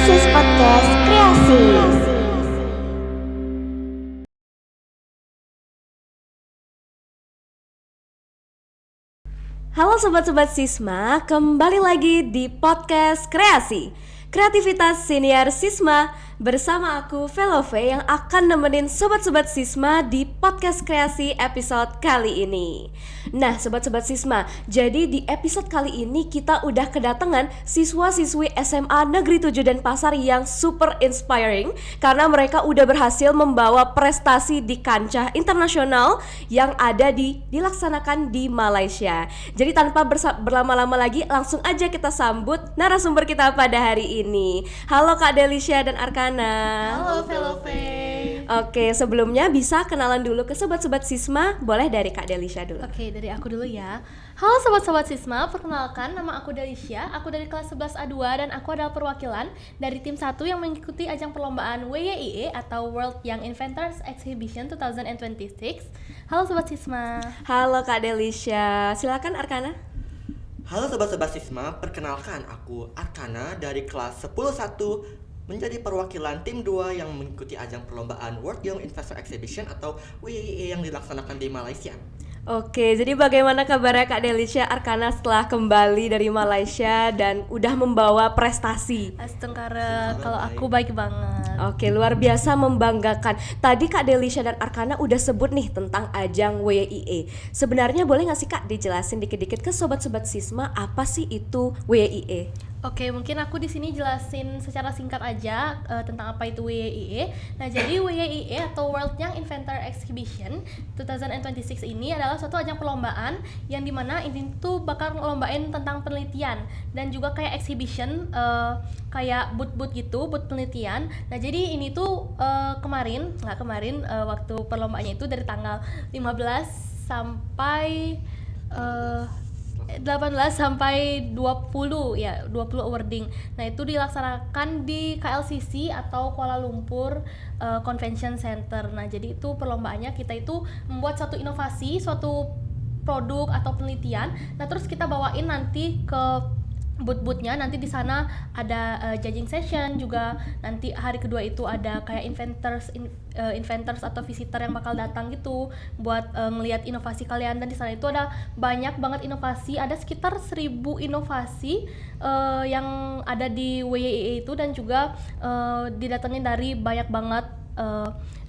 This is podcast kreasi. Halo sobat-sobat Sisma, kembali lagi di podcast Kreasi, Kreativitas Senior Sisma bersama aku Velove yang akan nemenin sobat-sobat Sisma di podcast Kreasi episode kali ini. Nah sobat-sobat Sisma, jadi di episode kali ini kita udah kedatangan siswa-siswi SMA Negeri 7 Denpasar yang super inspiring karena mereka udah berhasil membawa prestasi di kancah internasional yang ada dilaksanakan di Malaysia. Jadi tanpa berlama-lama lagi langsung aja kita sambut narasumber kita pada hari ini. Halo Kak Delisha dan Arkana. Halo Velove. Oke, sebelumnya bisa kenalan dulu ke sobat-sobat Sisma. Boleh dari Kak Delisha dulu. Oke, dari aku dulu ya. Halo sobat-sobat Sisma, perkenalkan nama aku Delisha. Aku dari kelas 11 A2 dan aku adalah perwakilan dari tim 1 yang mengikuti ajang perlombaan WYIE atau World Young Inventors Exhibition 2026. Halo sobat Sisma. Halo Kak Delisha. Silakan Arkana. Halo sobat-sobat Sisma, perkenalkan aku Arkana dari kelas 10-1 menjadi perwakilan tim 2 yang mengikuti ajang perlombaan World Young Investor Exhibition atau WYIE yang dilaksanakan di Malaysia. Oke, jadi bagaimana kabarnya Kak Delisha Arkana setelah kembali dari Malaysia dan udah membawa prestasi? Astengkara, kalau aku baik banget. Oke, luar biasa membanggakan. Tadi Kak Delisha dan Arkana udah sebut nih tentang ajang WYIE. Sebenarnya boleh nggak sih Kak dijelasin dikit-dikit ke sobat-sobat Sisma apa sih itu WYIE? Oke, mungkin aku di sini jelasin secara singkat aja tentang apa itu WYIE. Nah, jadi WYIE atau World Young Inventor Exhibition 2026 ini adalah suatu ajang perlombaan yang dimana ini tuh bakal ngelombain tentang penelitian dan juga kayak exhibition, kayak booth gitu, booth penelitian. Nah, jadi ini tuh waktu perlombaannya itu dari tanggal 15 sampai 18 sampai 20 ya, 20 awarding. Nah, itu dilaksanakan di KLCC atau Kuala Lumpur Convention Center. Nah, jadi itu perlombaannya kita itu membuat satu inovasi, suatu produk atau penelitian. Nah, terus kita bawain nanti ke booth-boothnya, nanti di sana ada judging session juga. Nanti hari kedua itu ada kayak inventors atau visitor yang bakal datang gitu buat ngelihat inovasi kalian. Dan di sana itu ada banyak banget inovasi, ada sekitar 1000 inovasi yang ada di WYIE itu, dan juga didatengin dari banyak banget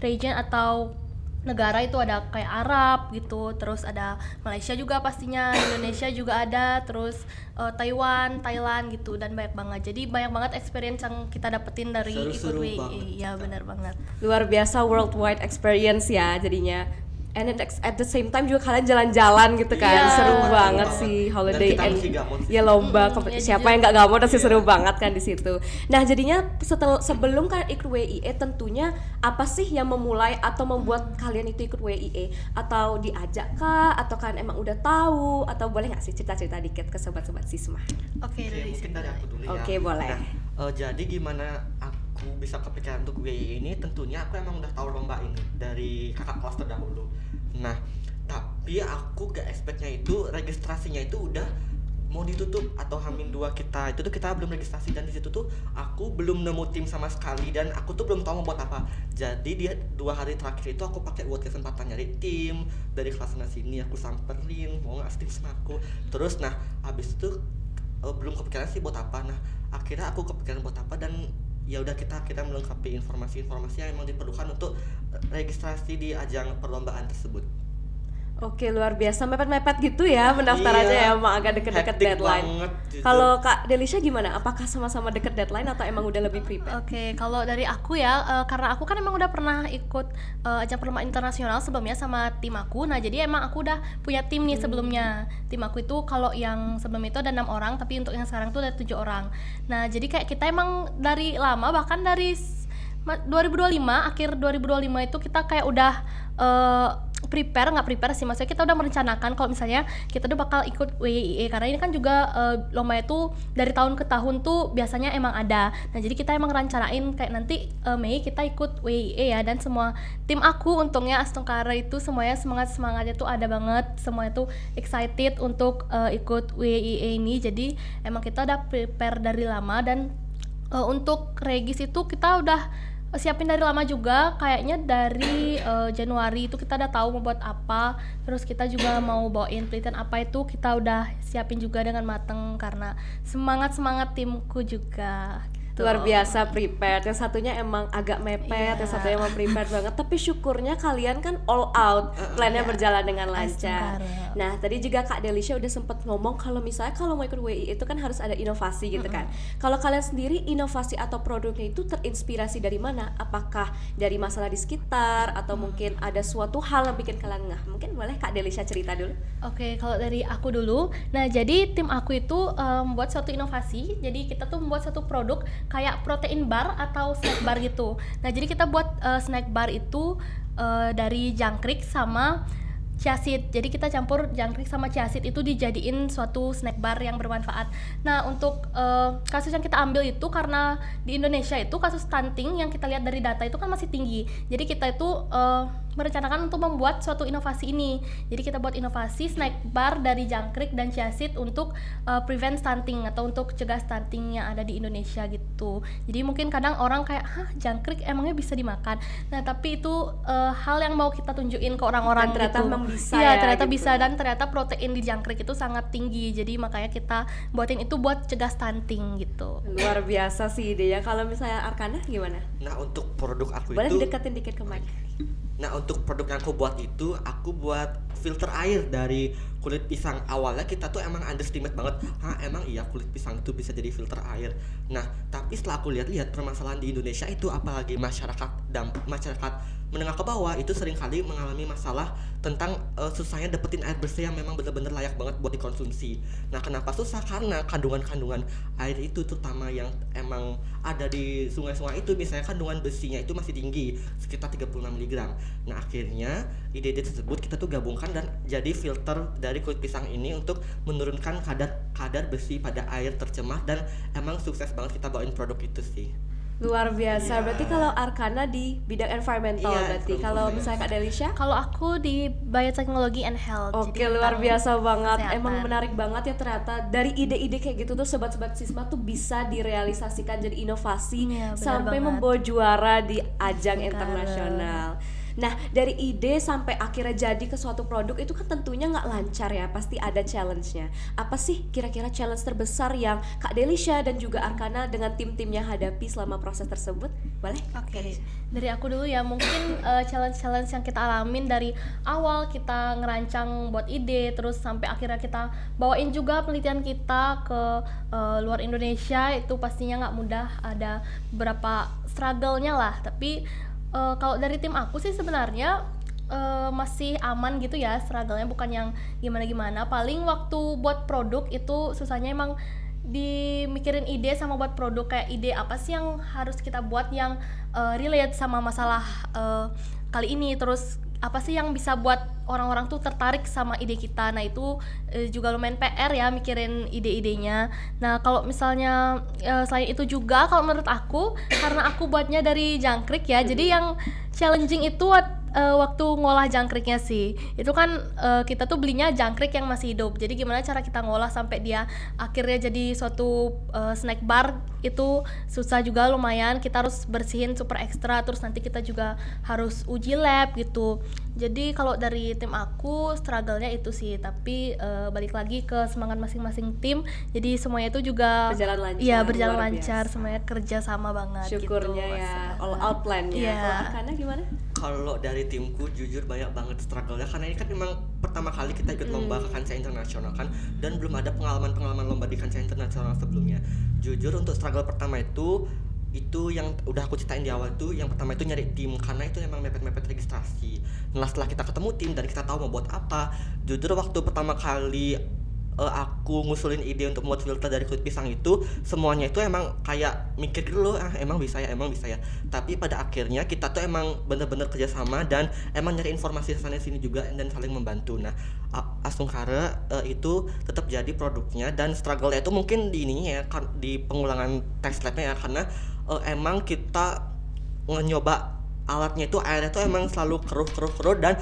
region atau negara. Itu ada kayak Arab gitu, terus ada Malaysia juga pastinya, Indonesia juga ada, terus Taiwan, Thailand gitu, dan banyak banget. Jadi banyak banget experience yang kita dapetin dari ikut WYIE. Ya benar banget. Luar biasa worldwide experience ya jadinya. And at the same time juga kalian jalan-jalan gitu kan. Iya, seru betul banget banget. sih holiday Dan kita and masih gamut sih. ya lomba Ya, siapa jujur. yang nggak gamut pasti seru banget kan di situ. Nah jadinya sebelum kalian ikut WYIE tentunya apa sih yang memulai atau membuat kalian itu ikut WYIE? Atau diajak kah? Atau kalian emang udah tahu? Atau boleh nggak sih cerita-cerita dikit ke sobat-sobat Sisma? Oke, dari Mungkin dari aku dulu ya. Oke, boleh. Nah, jadi gimana aku bisa kepikiran untuk WYIE ini? Tentunya aku emang udah tahu lomba ini dari kakak kelas terdahulu. Nah, tapi aku gak expectnya itu registrasinya itu udah mau ditutup atau H-2 kita itu tuh kita belum registrasi, dan di situ tuh aku belum nemu tim sama sekali dan aku tuh belum tahu mau buat apa. Jadi di 2 hari terakhir itu aku pakai buat kesempatan nyari tim dari kelas sana sini, aku samperin mau nggak tim sama aku. Terus nah abis itu belum kepikiran sih buat apa. Nah akhirnya aku kepikiran buat apa, dan ya udah kita melengkapi informasi-informasi yang memang diperlukan untuk registrasi di ajang perlombaan tersebut. Oke, luar biasa, mepet-mepet gitu ya pendaftarannya ya, emang agak deket-deket Hektik deadline. banget, jujur. Kalau Kak Delisha gimana? Apakah sama-sama deket deadline atau emang udah lebih prepare? Oke, kalau dari aku ya, karena aku kan emang udah pernah ikut ajang perlombaan internasional sebelumnya sama tim aku. Nah, jadi emang aku udah punya tim nih sebelumnya. Tim aku itu kalau yang sebelum itu ada 6 orang, tapi untuk yang sekarang tuh ada 7 orang. Nah, jadi kayak kita emang dari lama, bahkan dari 2025, akhir 2025 itu kita kayak udah nggak prepare sih, maksudnya kita udah merencanakan kalau misalnya kita tuh bakal ikut WYIE, karena ini kan juga lomba itu dari tahun ke tahun tuh biasanya emang ada. Nah jadi kita emang rencanain kayak nanti Mei kita ikut WYIE ya, dan semua tim aku untungnya Astungkara itu semuanya semangatnya tuh ada banget, semuanya tuh excited untuk ikut WYIE ini. Jadi emang kita udah prepare dari lama, dan Untuk Regis itu kita udah siapin dari lama juga, kayaknya dari Januari itu kita udah tahu mau buat apa, terus kita juga mau bawain penelitian apa itu kita udah siapin juga dengan mateng karena semangat timku juga. Luar biasa prepared. Yang satunya emang agak mepet, yang satunya emang prepared banget. Tapi syukurnya kalian kan all out, plannya berjalan dengan lancar. Nah, tadi juga Kak Delisha udah sempet ngomong kalau misalnya kalau mau ikut WI itu kan harus ada inovasi gitu kan. Kalau kalian sendiri inovasi atau produknya itu terinspirasi dari mana? Apakah dari masalah di sekitar atau mungkin ada suatu hal yang bikin kalian ngeh? Mungkin boleh Kak Delisha cerita dulu. Oke, kalau dari aku dulu. Nah, jadi tim aku itu membuat suatu inovasi. Jadi kita tuh membuat satu produk kayak protein bar atau snack bar gitu. Nah, jadi kita buat snack bar itu dari jangkrik sama chia seed. Jadi kita campur jangkrik sama chia seed itu dijadiin suatu snack bar yang bermanfaat. Nah, untuk kasus yang kita ambil itu karena di Indonesia itu kasus stunting yang kita lihat dari data itu kan masih tinggi. Jadi kita itu merencanakan untuk membuat suatu inovasi ini. Jadi kita buat inovasi snack bar dari jangkrik dan chia seed untuk prevent stunting atau untuk cegah stunting yang ada di Indonesia gitu. Jadi mungkin kadang orang kayak, "Hah, jangkrik emangnya bisa dimakan?" Nah, tapi itu hal yang mau kita tunjukin ke orang-orang Dan ternyata gitu. memang bisa Iya, ya, ternyata gitu. bisa, dan ternyata protein di jangkrik itu sangat tinggi. Jadi makanya kita buatin itu buat cegah stunting gitu. Luar biasa sih idenya. Kalau misalnya Arkana gimana? Nah, untuk produk aku Boleh itu deketin dikit ke mic. Nah, untuk produk yang aku buat itu, aku buat filter air dari kulit pisang. Awalnya kita tuh emang underestimate banget, emang iya kulit pisang itu bisa jadi filter air. Nah, tapi setelah aku lihat-lihat permasalahan di Indonesia itu, apalagi masyarakat menengah ke bawah itu seringkali mengalami masalah tentang susahnya dapetin air bersih yang memang benar-benar layak banget buat dikonsumsi. Nah, kenapa susah? Karena kandungan-kandungan air itu, terutama yang emang ada di sungai-sungai itu, misalnya kandungan besinya itu masih tinggi, sekitar 36 mg. Nah, akhirnya ide-ide tersebut kita tuh gabungkan dan jadi filter dari kulit pisang ini untuk menurunkan kadar besi pada air tercemar, dan emang sukses banget kita bawain produk itu sih. Luar biasa. Iya. Berarti kalau Arkana di bidang environmental Iya, berarti. Kalau misalnya Kak Delisha? Kalau aku di biotechnology and health. Oke, jadi luar tentang biasa banget. kesehatan. Emang menarik banget ya ternyata dari ide-ide kayak gitu tuh sobat-sobat Sisma tuh bisa direalisasikan jadi inovasi Iya, benar sampai banget. membawa juara di ajang Benar. internasional. Nah, dari ide sampai akhirnya jadi ke suatu produk itu kan tentunya nggak lancar ya, pasti ada challenge-nya. Apa sih kira-kira challenge terbesar yang Kak Delisha dan juga Arkana dengan tim-timnya hadapi selama proses tersebut? Boleh? Oke, dari aku dulu ya, mungkin challenge-challenge yang kita alamin dari awal kita ngerancang buat ide, terus sampai akhirnya kita bawain juga penelitian kita ke luar Indonesia, itu pastinya nggak mudah, ada beberapa struggle-nya lah. Tapi kalau dari tim aku sih sebenarnya masih aman gitu ya struggle-nya, bukan yang gimana-gimana. Paling waktu buat produk itu susahnya emang dimikirin ide sama buat produk, kayak ide apa sih yang harus kita buat yang relate sama masalah kali ini, terus apa sih yang bisa buat orang-orang tuh tertarik sama ide kita. Nah, itu juga lumayan PR ya mikirin ide-idenya. Nah, kalau misalnya selain itu juga, kalau menurut aku, karena aku buatnya dari jangkrik ya, jadi yang challenging itu waktu ngolah jangkriknya sih. Itu kan kita tuh belinya jangkrik yang masih hidup, jadi gimana cara kita ngolah sampai dia akhirnya jadi suatu snack bar, itu susah juga lumayan. Kita harus bersihin super ekstra, terus nanti kita juga harus uji lab gitu. Jadi kalau dari tim aku struggle-nya itu sih, tapi balik lagi ke semangat masing-masing tim. Jadi semuanya itu juga Berjalan lancar, Iya, berjalan luar lancar, biasa. semuanya kerja sama banget Syukurnya gitu. ya, all out plan-nya. Iya. Kalau Arkana gimana? Kalau dari timku jujur banyak banget struggle-nya, karena ini kan memang pertama kali kita ikut lomba ke kancah internasional kan, dan belum ada pengalaman lomba di kancah internasional sebelumnya. Jujur untuk struggle pertama itu yang udah aku ceritain di awal tuh, yang pertama itu nyari tim, karena itu emang mepet-mepet registrasi. Nah, setelah kita ketemu tim dan kita tahu mau buat apa, jujur waktu pertama kali aku ngusulin ide untuk membuat filter dari kulit pisang itu, semuanya itu emang kayak mikir dulu, emang bisa ya. Tapi pada akhirnya kita tuh emang bener-bener kerjasama dan emang nyari informasi sana sini juga dan saling membantu. Nah, Asungkara itu tetap jadi produknya, dan struggle-nya itu mungkin di ininya ya, di pengulangan test lab-nya ya, karena emang kita nyoba alatnya itu, airnya itu emang selalu keruh dan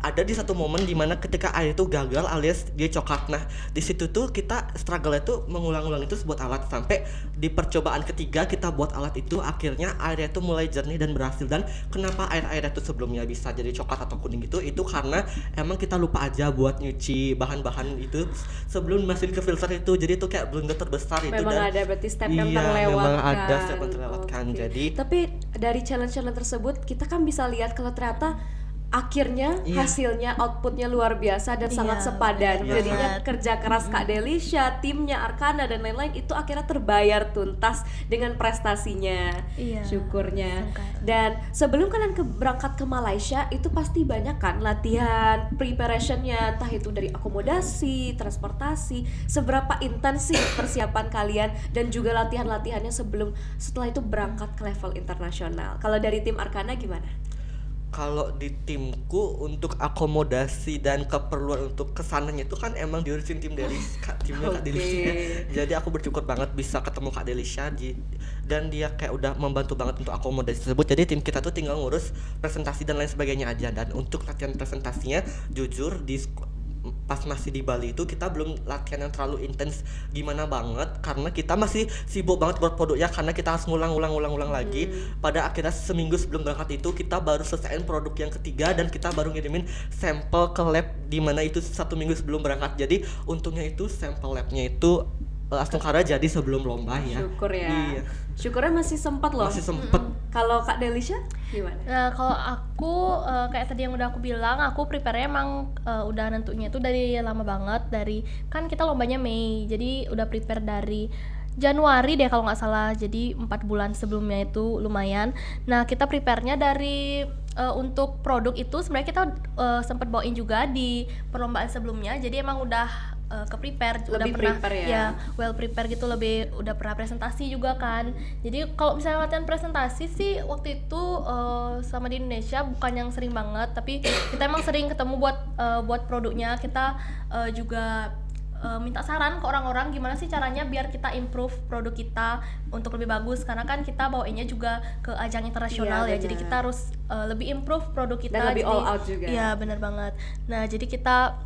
ada di satu momen dimana ketika air itu gagal alias dia coklat. Nah di situ tuh kita struggle itu mengulang-ulang itu buat alat sampai di percobaan ketiga kita buat alat itu akhirnya airnya itu mulai jernih dan berhasil. Dan kenapa air itu sebelumnya bisa jadi coklat atau kuning itu karena emang kita lupa aja buat nyuci bahan-bahan itu sebelum masukin ke filter itu, jadi itu kayak blunder terbesar itu. Memang dan ada berarti step yang iya, terlewatkan. memang ada step yang terlewatkan. Oke. Jadi tapi dari challenge-challenge tersebut kita kan bisa lihat kalau ternyata akhirnya Iya. hasilnya outputnya luar biasa dan Iya, sangat sepadan. benar Jadinya kerja keras Kak Delisha, timnya Arkana dan lain-lain itu akhirnya terbayar tuntas dengan prestasinya. Iya. Syukurnya. Syukur. Dan sebelum kalian berangkat ke Malaysia itu pasti banyak kan latihan, preparationnya, entah itu dari akomodasi, transportasi. Seberapa intens sih persiapan kalian dan juga latihan-latihannya setelah itu berangkat ke level internasional. Kalau dari tim Arkana gimana? kalau di timku untuk akomodasi dan keperluan untuk kesananya itu kan emang diurusin tim timnya Kak Oke. Delisha. Jadi aku bersyukur banget bisa ketemu Kak Delisha dan dia kayak udah membantu banget untuk akomodasi tersebut. Jadi tim kita tuh tinggal ngurus presentasi dan lain sebagainya aja. Dan untuk latihan presentasinya jujur pas masih di Bali itu kita belum latihan yang terlalu intens gimana banget karena kita masih sibuk banget buat produk ya, karena kita harus ngulang lagi. Pada akhirnya seminggu sebelum berangkat itu kita baru selesaiin produk yang ketiga dan kita baru ngirimin sampel ke lab di mana itu 1 minggu sebelum berangkat. Jadi untungnya itu sampel labnya itu langsung karena jadi sebelum lomba ya. Syukur ya. Iya. Syukurnya masih sempat loh. Masih sempet. Kalau Kak Delisha gimana? Nah, kalau aku kayak tadi yang udah aku bilang, aku prepare-nya emang udah nentunya itu dari lama banget. Dari kan kita lombanya Mei, jadi udah prepare dari Januari deh kalau nggak salah. Jadi 4 bulan sebelumnya itu lumayan. Nah, kita prepare-nya dari untuk produk itu sebenarnya kita sempat bawain juga di perlombaan sebelumnya. Jadi emang udah ke-prepare, udah Lebih pernah prepare ya? well prepare gitu, udah pernah presentasi juga kan. Jadi kalau misalnya latihan presentasi sih waktu itu sama di Indonesia bukan yang sering banget, tapi kita emang sering ketemu buat produknya. Kita juga minta saran ke orang-orang gimana sih caranya biar kita improve produk kita untuk lebih bagus, karena kan kita bawainnya juga ke ajang internasional Iya, ya. Jadi benar. kita harus lebih improve produk kita Dan lebih jadi, all out juga. Iya, benar banget. Nah, jadi kita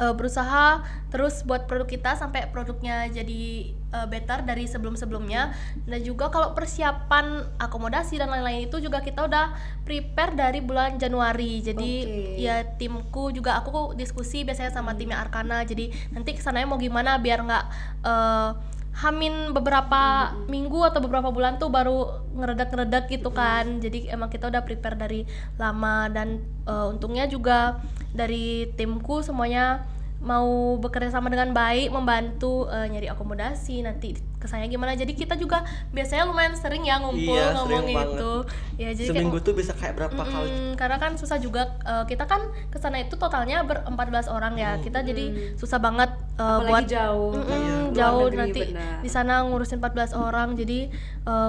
berusaha terus buat produk kita sampai produknya jadi better dari sebelum-sebelumnya. Dan juga kalau persiapan akomodasi dan lain-lain itu juga kita udah prepare dari bulan Januari. Jadi Oke. ya timku juga, aku diskusi biasanya sama timnya Arkana. Jadi nanti kesananya mau gimana biar nggak hamin beberapa minggu atau beberapa bulan tuh baru ngeredak gitu kan. Jadi emang kita udah prepare dari lama. Dan untungnya juga dari timku semuanya mau bekerja sama dengan baik, membantu nyari akomodasi, nanti kesannya gimana. Jadi kita juga biasanya lumayan sering ya ngumpul Iya, ngomong sering gitu. Ya, jadi Seminggu kayak, tuh bisa kayak berapa kali? karena kan susah juga, kita kan kesana itu totalnya 14 orang ya. Kita jadi susah banget Apalagi buat jauh. Iya. jauh Luar negeri, nanti benar. di sana ngurusin 14 orang. Jadi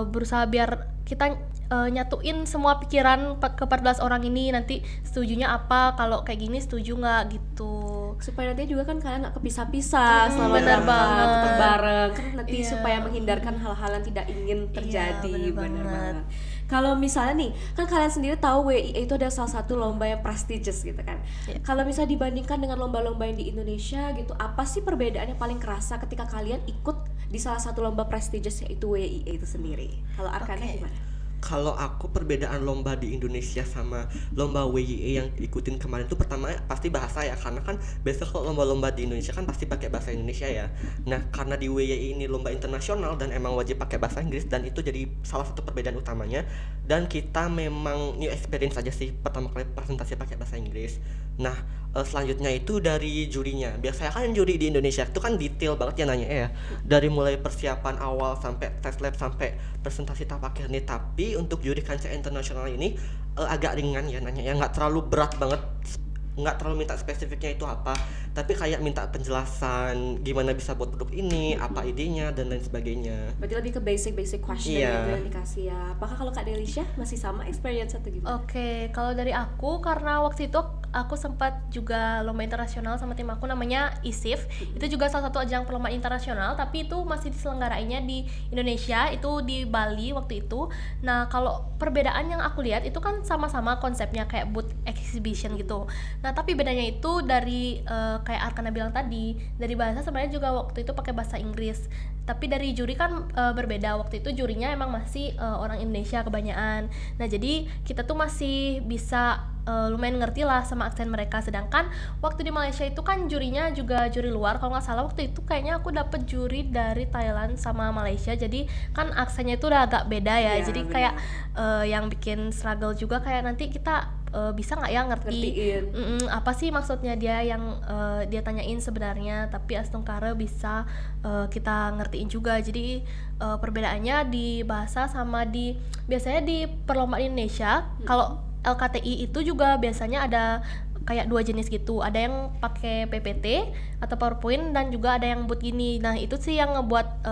berusaha biar kita nyatuin semua pikiran ke 14 orang ini, nanti setujunya apa, kalau kayak gini setuju nggak gitu. Supaya nanti juga kan kalian nggak kepisah-pisah selama benar berangkat, banget. tetap bareng kan nanti Iya. supaya menghindarkan hal-hal yang tidak ingin terjadi. benar Benar banget. banget. Kalau misalnya nih, kan kalian sendiri tahu WIA itu ada salah satu lomba yang prestigious gitu kan. Iya. Kalau misalnya dibandingkan dengan lomba-lomba yang di Indonesia gitu, apa sih perbedaan yang paling kerasa ketika kalian ikut di salah satu lomba prestigious yaitu WIA itu sendiri? Kalau Arkana Oke. gimana? Kalau aku perbedaan lomba di Indonesia sama lomba WIA yang ikutin kemarin tuh pertama pasti bahasa ya, karena kan biasa kalau lomba-lomba di Indonesia kan pasti pakai bahasa Indonesia ya. Nah karena di WIA ini lomba internasional dan emang wajib pakai bahasa Inggris, dan itu jadi salah satu perbedaan utamanya. Dan kita memang new experience aja sih pertama kali presentasi pakai bahasa Inggris. Nah selanjutnya itu dari jurinya. Biasanya kan juri di Indonesia itu kan detail banget ya nanya ya, dari mulai persiapan awal sampai tes lab sampai presentasi tahap akhir nih. Tapi untuk juri kancah internasional ini agak ringan ya nanya ya, nggak terlalu berat banget, nggak terlalu minta spesifiknya itu apa. tapi kayak minta penjelasan gimana bisa buat produk ini, apa idenya dan lain sebagainya. Berarti lebih ke basic question Iya. yang dikasih ya. Apakah kalau Kak Delisha masih sama experience atau gimana? Oke, kalau dari aku karena waktu itu aku sempat juga lomba internasional sama tim aku namanya ISIF. Itu juga salah satu ajang perlombaan internasional, tapi itu masih diselenggarainya di Indonesia, itu di Bali waktu itu. Nah, kalau perbedaan yang aku lihat itu kan sama-sama konsepnya kayak booth exhibition gitu. Nah, tapi bedanya itu dari kayak Arkana bilang tadi, dari bahasa sebenarnya juga waktu itu pakai bahasa Inggris. Tapi dari juri kan berbeda. Waktu itu jurinya emang masih orang Indonesia kebanyakan. Nah, jadi kita tuh masih bisa lumayan ngerti lah sama aksen mereka. Sedangkan waktu di Malaysia itu kan jurinya juga juri luar. Kalau nggak salah waktu itu kayaknya aku dapet juri dari Thailand sama Malaysia. Jadi kan aksennya itu udah agak beda ya. Iya, Jadi benar. kayak yang bikin struggle juga kayak nanti kita bisa nggak ya Ngertiin. apa sih maksudnya dia yang dia tanyain sebenarnya, tapi Astungkara bisa kita ngertiin juga. Jadi perbedaannya di bahasa sama di biasanya di perlombaan Indonesia. Kalau LKTI itu juga biasanya ada kayak dua jenis gitu, ada yang pakai PPT atau PowerPoint dan juga ada yang booth gini. Nah, itu sih yang ngebuat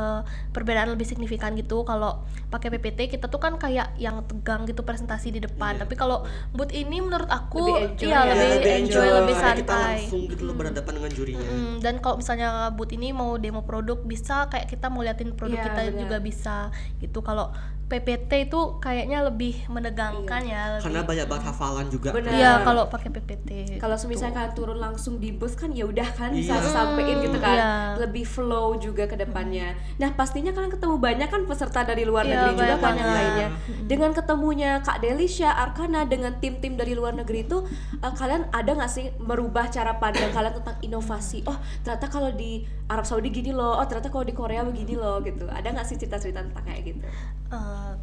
perbedaan lebih signifikan gitu. Kalau pakai PPT kita tuh kan kayak yang tegang gitu presentasi di depan, tapi kalau booth ini menurut aku Lebih enjoy iya ya. lebih enjoy, lebih Kayak kita santai. langsung gitu loh berhadapan dengan jurinya. Dan kalau misalnya booth ini mau demo produk bisa, kayak kita mau liatin produk Iya, kita benar. juga bisa gitu. Kalau PPT itu kayaknya lebih menegangkan ya, lebih. Karena banyak banget hafalan juga. Benar. Iya, kalau pakai PPT. Kalau misalnya kalian turun langsung di bus kan ya udah kan bisa Iya. sampein gitu kan, Iya. lebih flow juga ke depannya. Nah pastinya kalian ketemu banyak kan peserta dari luar Iya, negeri juga kan banyak. yang lainnya. Iya. Dengan ketemunya Kak Delisha, Arkana dengan tim-tim dari luar negeri itu kalian ada nggak sih merubah cara pandang kalian tentang inovasi? Oh ternyata kalau di Arab Saudi gini loh, oh ternyata kalau di Korea begini loh gitu. Ada nggak sih cerita-cerita tentang kayak gitu?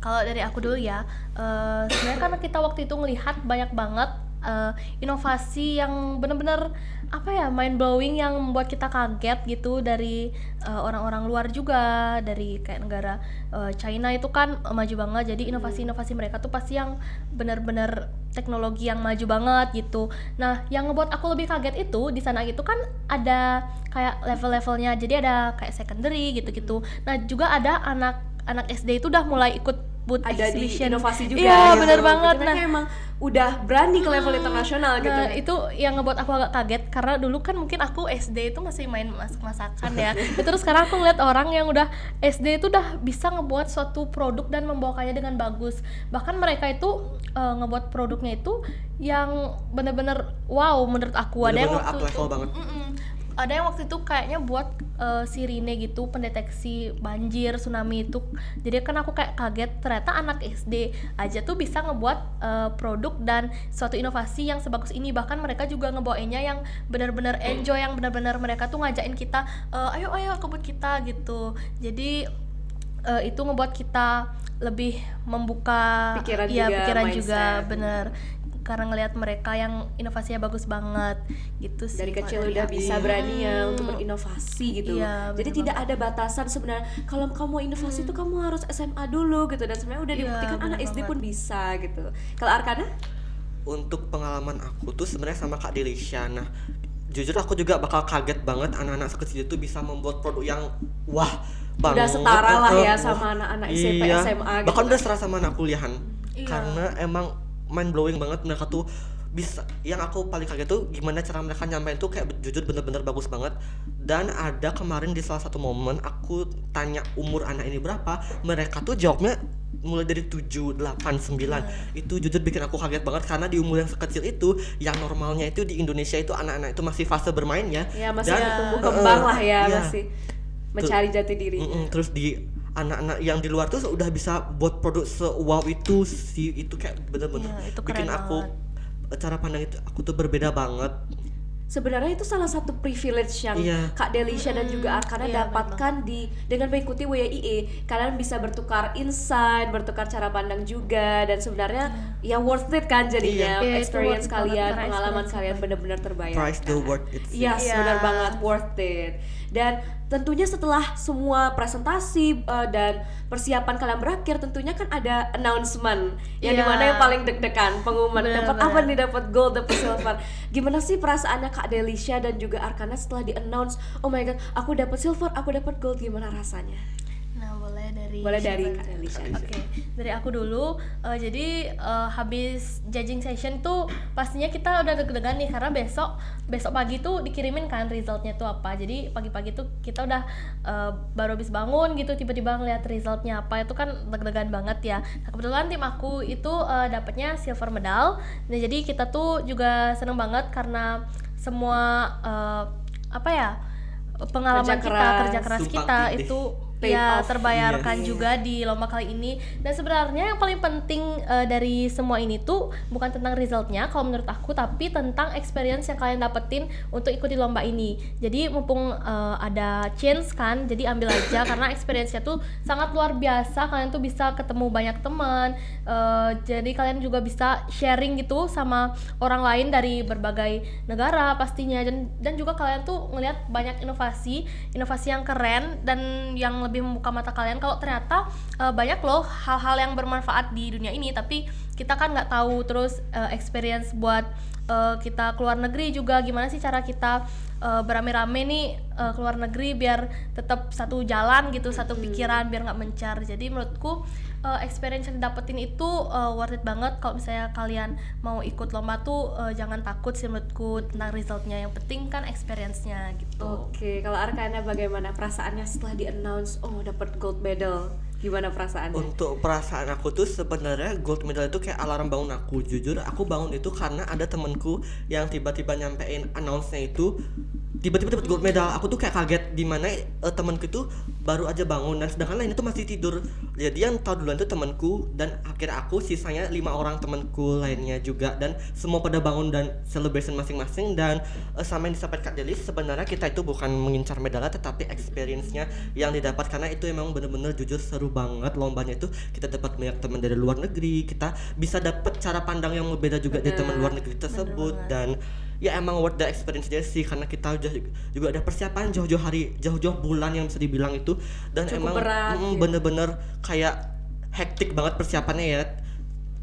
Kalau dari aku dulu ya, sebenarnya karena kita waktu itu ngelihat banyak banget inovasi yang bener-bener apa ya, mind blowing, yang membuat kita kaget gitu dari orang-orang luar juga, dari kayak negara China itu kan maju banget. Jadi inovasi-inovasi mereka tuh pasti yang bener-bener teknologi yang maju banget gitu. Nah, yang ngebuat aku lebih kaget itu di sana itu kan ada kayak level-levelnya. Jadi ada kayak secondary gitu-gitu. Nah, juga ada anak SD itu udah mulai ikut booth Ada di exhibition. inovasi juga. Iya, gitu. bener banget. Berarti mereka emang udah berani ke level internasional gitu. Nah, itu yang ngebuat aku agak kaget karena dulu kan mungkin aku SD itu masih main masak-masakan ya. Terus sekarang aku ngeliat orang yang udah SD itu udah bisa ngebuat suatu produk dan membawakannya dengan bagus. Bahkan mereka itu ngebuat produknya itu yang bener-bener wow menurut aku. Ada yang Bener-bener waktu up level itu banget. ada yang waktu itu kayaknya buat sirine gitu, pendeteksi banjir, tsunami itu. Jadi kan aku kayak kaget, ternyata anak SD aja tuh bisa ngebuat produk dan suatu inovasi yang sebagus ini. Bahkan mereka juga ngebawainnya yang benar-benar enjoy, yang benar-benar mereka tuh ngajakin kita ayo ke booth kita gitu. Jadi itu ngebuat kita lebih membuka Pikiran iya, juga, pikiran mindset. juga, bener, karena ngelihat mereka yang inovasinya bagus banget gitu sih. Dari kalau kecil dari udah aku. bisa berani ya untuk berinovasi gitu. Iya, Jadi bener tidak ada batasan sebenarnya. Kalau kamu mau inovasi itu kamu harus SMA dulu gitu, dan sebenarnya udah Iya, dibuktikan bener anak SD banget. pun bisa gitu. Kalau Arkana? Untuk pengalaman aku tuh sebenarnya sama Kak Delisha. Nah, jujur aku juga bakal kaget banget anak-anak sekecil itu bisa membuat produk yang wah banget. Udah setara lah ya Wah, sama anak-anak SMP, iya. SMA gitu Bahkan kan. udah setara sama anak kuliahan. Iya. Karena emang mind blowing banget mereka tuh bisa. Yang aku paling kaget tuh gimana cara mereka nyampein tuh kayak jujur bener-bener bagus banget. Dan ada kemarin di salah satu momen aku tanya umur anak ini berapa, mereka tuh jawabnya mulai dari 7, 8, 9. Itu jujur bikin aku kaget banget karena di umur yang sekecil itu, yang normalnya itu di Indonesia itu anak-anak itu masih fase bermainnya. Ya masih Dan- tumbuh kembang lah ya, iya. masih mencari jati diri. Terus di anak-anak yang di luar tuh udah bisa buat produk se-wow itu sih, itu kayak bener-bener Iya, itu bikin keren aku cara pandang itu aku tuh berbeda banget. Sebenarnya itu salah satu privilege yang Iya. Kak Delisha dan juga Arkana iya, dapatkan dengan mengikuti WIE. Kalian bisa bertukar insight, bertukar cara pandang juga, dan sebenarnya ya worth it kan jadinya. Iya, itu Experience worth it banget, kalian, karena pengalaman experience kalian banget. benar-benar terbayarkan. Price the worth it. Yes, Iya. benar banget, worth it. Dan tentunya setelah semua presentasi dan persiapan kalian berakhir, tentunya kan ada announcement yang Iya. dimana yang paling deg-degan, pengumuman dapat Benar-benar. apa nih, dapat gold, dapat silver. Gimana sih perasaannya Kak Delisha dan juga Arkana setelah di announce, oh my god, aku dapat silver, aku dapat gold, gimana rasanya? Nah, boleh dari Kak Delisha. Oke, dari aku dulu. Jadi habis judging session tuh pastinya kita udah deg-degan nih karena besok pagi tuh dikirimin kan resultnya tuh apa. Jadi pagi-pagi tuh kita udah baru habis bangun gitu, tiba-tiba ngeliat resultnya apa, itu kan deg-degan banget ya. Nah, kebetulan tim aku itu dapatnya silver medal. Nah, jadi kita tuh juga seneng banget karena semua pengalaman kerja keras Sumpah kita gede. itu Paid ya off. terbayarkan Iya. juga di lomba kali ini. Dan sebenarnya yang paling penting dari semua ini tuh bukan tentang resultnya kalau menurut aku, tapi tentang experience yang kalian dapetin untuk ikuti lomba ini. Jadi mumpung ada chance kan, jadi ambil aja karena experience-nya tuh sangat luar biasa. Kalian tuh bisa ketemu banyak teman, jadi kalian juga bisa sharing gitu sama orang lain dari berbagai negara pastinya, dan juga kalian tuh ngelihat banyak inovasi yang keren dan yang lebih membuka mata kalian kalau ternyata banyak loh hal-hal yang bermanfaat di dunia ini, tapi kita kan nggak tahu. Terus experience buat kita keluar negeri juga, gimana sih cara kita berame-rame nih keluar negeri biar tetap satu jalan gitu, satu pikiran, biar nggak mencar. Jadi menurutku experience yang didapetin itu worth it banget. Kalau misalnya kalian mau ikut lomba tuh jangan takut sih menurutku tentang resultnya, yang penting kan experience-nya gitu. Oke, kalau Arkana bagaimana perasaannya setelah di announce, oh dapat gold medal? Gimana perasaannya? Untuk perasaan aku tuh sebenarnya gold medal itu kayak alarm bangun aku. Jujur aku bangun itu karena ada temenku yang tiba-tiba nyampein announce-nya itu tiba-tiba dapat gold medal. Aku tuh kayak kaget di mana temenku itu baru aja bangun dan sedangkan lainnya tuh masih tidur. Jadi yang tahu duluan tuh temenku dan akhirnya aku, sisanya 5 orang temenku lainnya juga, dan semua pada bangun dan celebration masing-masing. Dan sama yang disampaikan Kak Delis, sebenarnya kita itu bukan mengincar medalnya tetapi experience-nya yang didapat, karena itu emang bener-bener jujur seru banget lombanya itu. Kita dapat banyak teman dari luar negeri, kita bisa dapat cara pandang yang berbeda juga dari teman luar negeri tersebut. Dan ya emang worth the experience aja sih, karena kita juga ada persiapan jauh-jauh bulan yang bisa dibilang itu, dan Cukup emang berat, ya. bener-bener kayak hektik banget persiapannya ya.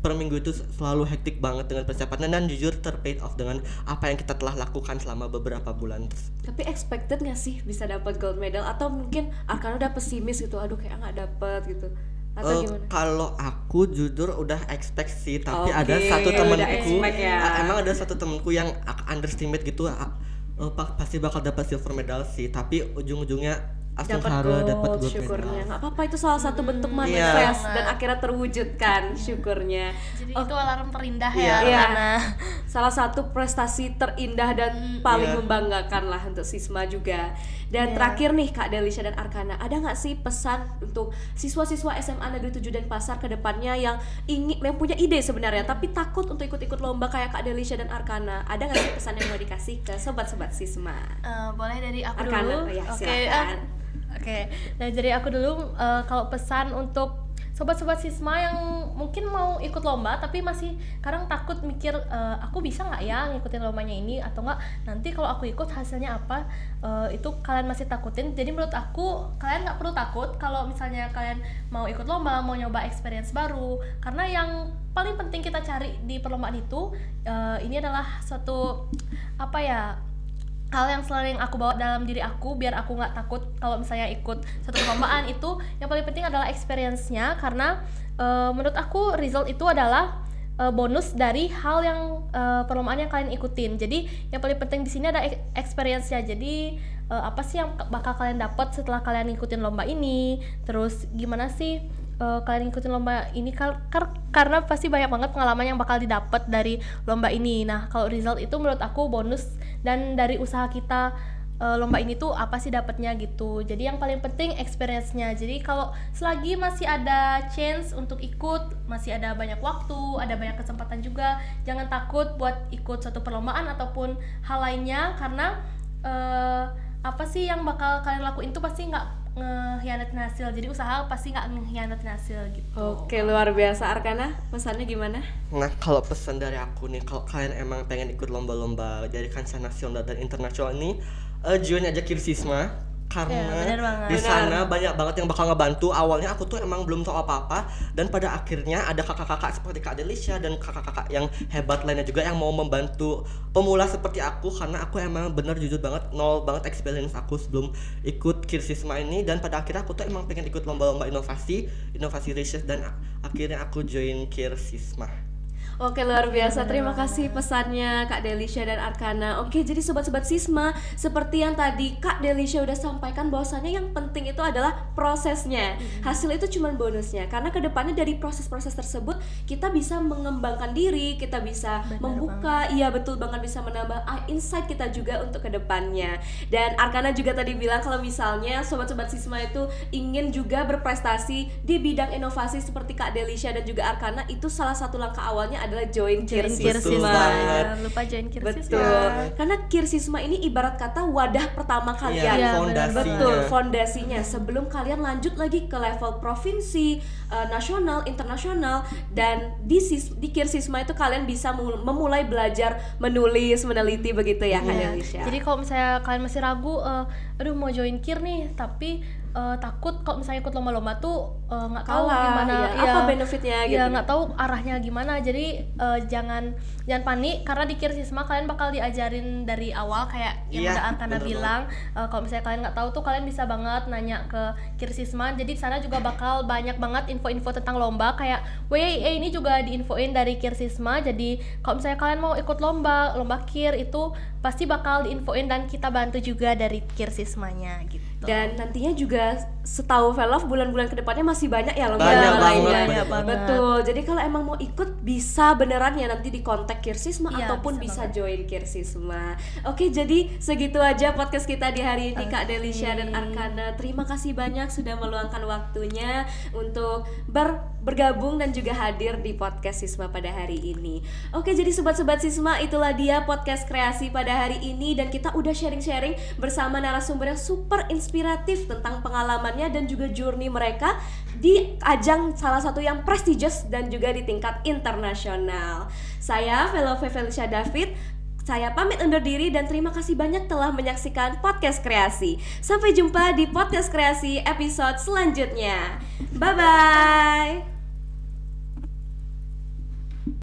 Per minggu itu selalu hektik banget dengan persiapannya, dan jujur terpaid off dengan apa yang kita telah lakukan selama beberapa bulan. Tapi expected nggak sih bisa dapat gold medal, atau mungkin Arkana udah pesimis gitu, aduh kayak nggak dapet gitu, atau gimana? Kalau aku jujur udah expect sih, tapi Oke, ada satu udah temenku, expect ya. emang ada satu temenku yang underestimate gitu, pasti bakal dapat silver medal sih, tapi ujung-ujungnya Asungkara dapat gold syukurnya. medal. Nggak apa-apa, itu salah satu bentuk Iya. manifest dan akhirnya terwujudkan syukurnya. Jadi itu alarm terindah Iya. ya, Iya. karena Salah satu prestasi terindah dan paling Iya. membanggakan lah untuk Sisma juga. Dan Iya. terakhir nih Kak Delisha dan Arkana, ada nggak sih pesan untuk siswa-siswa SMA Negeri 7 Denpasar ke depannya yang punya ide sebenarnya tapi takut untuk ikut-ikut lomba kayak Kak Delisha dan Arkana? Ada nggak sih pesan yang mau dikasih ke sobat-sobat Sisma? boleh dari aku Arkana, dulu. oh ya, Oke, silakan. Oke. Nah, dari aku dulu, kalau pesan untuk sobat-sobat Sisma yang mungkin mau ikut lomba tapi masih kadang takut mikir, aku bisa nggak ya ngikutin lombanya ini, atau nggak nanti kalau aku ikut hasilnya apa, itu kalian masih takutin. Jadi menurut aku kalian nggak perlu takut kalau misalnya kalian mau ikut lomba, mau nyoba experience baru, karena yang paling penting kita cari di perlombaan itu ini adalah suatu hal yang sering aku bawa dalam diri aku biar aku nggak takut kalau misalnya ikut satu perlombaan. Itu yang paling penting adalah experience-nya, karena menurut aku result itu adalah bonus dari hal yang perlombaan yang kalian ikutin. Jadi yang paling penting di sini ada experience-nya. Jadi apa sih yang bakal kalian dapat setelah kalian ngikutin lomba ini, terus gimana sih kalian ngikutin lomba ini, karena pasti banyak banget pengalaman yang bakal didapat dari lomba ini. Nah, kalau result itu menurut aku bonus dan dari usaha kita lomba ini tuh apa sih dapatnya gitu. Jadi yang paling penting experience-nya. Jadi kalau selagi masih ada chance untuk ikut, masih ada banyak waktu, ada banyak kesempatan juga, jangan takut buat ikut suatu perlombaan ataupun hal lainnya, karena apa sih yang bakal kalian lakuin tuh pasti nggak ngehianatin hasil. Jadi usaha pasti nggak ngehianatin hasil gitu. Oke, luar biasa. Arkana, pesannya gimana? Nah, kalau pesan dari aku nih, kalau kalian emang pengen ikut lomba-lomba dari kancah nasional dan internasional ini, join aja Kirsisma, karena benar banget. di sana banyak banget yang bakal ngebantu. Awalnya aku tuh emang belum tahu apa-apa, dan pada akhirnya ada kakak-kakak seperti Kak Delisha dan kakak-kakak yang hebat lainnya juga yang mau membantu pemula seperti aku, karena aku emang bener jujur banget nol banget experience aku sebelum ikut Kirsisma ini. Dan pada akhirnya aku tuh emang pengen ikut lomba-lomba inovasi research, dan akhirnya aku join Kirsisma. Oke, luar biasa. Terima kasih pesannya Kak Delisha dan Arkana. Oke, jadi sobat-sobat Sisma, seperti yang tadi Kak Delisha udah sampaikan, bahwasannya yang penting itu adalah prosesnya. Hasil itu cuma bonusnya. Karena kedepannya dari proses-proses tersebut kita bisa mengembangkan diri, kita bisa membuka, iya betul banget, bisa menambah insight kita juga untuk kedepannya. Dan Arkana juga tadi bilang kalau misalnya sobat-sobat Sisma itu ingin juga berprestasi di bidang inovasi seperti Kak Delisha dan juga Arkana, itu salah satu langkah awalnya adalah join Kirsisma. Jangan lupa join Kirsisma. Betul. Karena Kirsisma ini ibarat kata wadah pertama kalian. Iya, fondasinya. Betul, fondasinya sebelum kalian lanjut lagi ke level provinsi, nasional, internasional. Dan di Kirsisma itu kalian bisa memulai belajar menulis, meneliti, begitu ya Kak Delisha. Jadi kalau misalnya kalian masih ragu, aduh mau join Kir nih, tapi takut kalau misalnya ikut lomba-lomba tuh nggak tahu gimana, apa benefitnya gitu. Ya nggak tahu arahnya gimana. Jadi jangan panik, karena di Kirsisma kalian bakal diajarin dari awal kayak yang udah Arkana bilang. Kalau misalnya kalian nggak tahu tuh kalian bisa banget nanya ke Kirsisma. Jadi di sana juga bakal banyak banget info-info tentang lomba, kayak WIA ini juga diinfoin dari Kirsisma. Jadi kalau misalnya kalian mau ikut lomba Kir itu pasti bakal diinfoin dan kita bantu juga dari Kirsismanya gitu. Dan nantinya juga setahu Velov bulan-bulan kedepannya masih banyak ya lomba Banyak lainnya. banget. Betul. Jadi kalau emang mau ikut bisa beneran ya nanti di kontak Kirsisma ataupun bisa join Kirsisma. Oke, jadi segitu aja podcast kita di hari ini Kak Delisha dan Arkana. Terima kasih banyak sudah meluangkan waktunya untuk bergabung dan juga hadir di podcast Sisma pada hari ini. Oke, jadi sobat-sobat Sisma, itulah dia podcast kreasi pada hari ini, dan kita udah sharing-sharing bersama narasumber yang super inspiratif tentang pengalamannya dan juga journey mereka di ajang salah satu yang prestigious dan juga di tingkat internasional. Saya Velove Felicia David, saya pamit undur diri dan terima kasih banyak telah menyaksikan podcast kreasi. Sampai jumpa di podcast kreasi episode selanjutnya. Bye bye.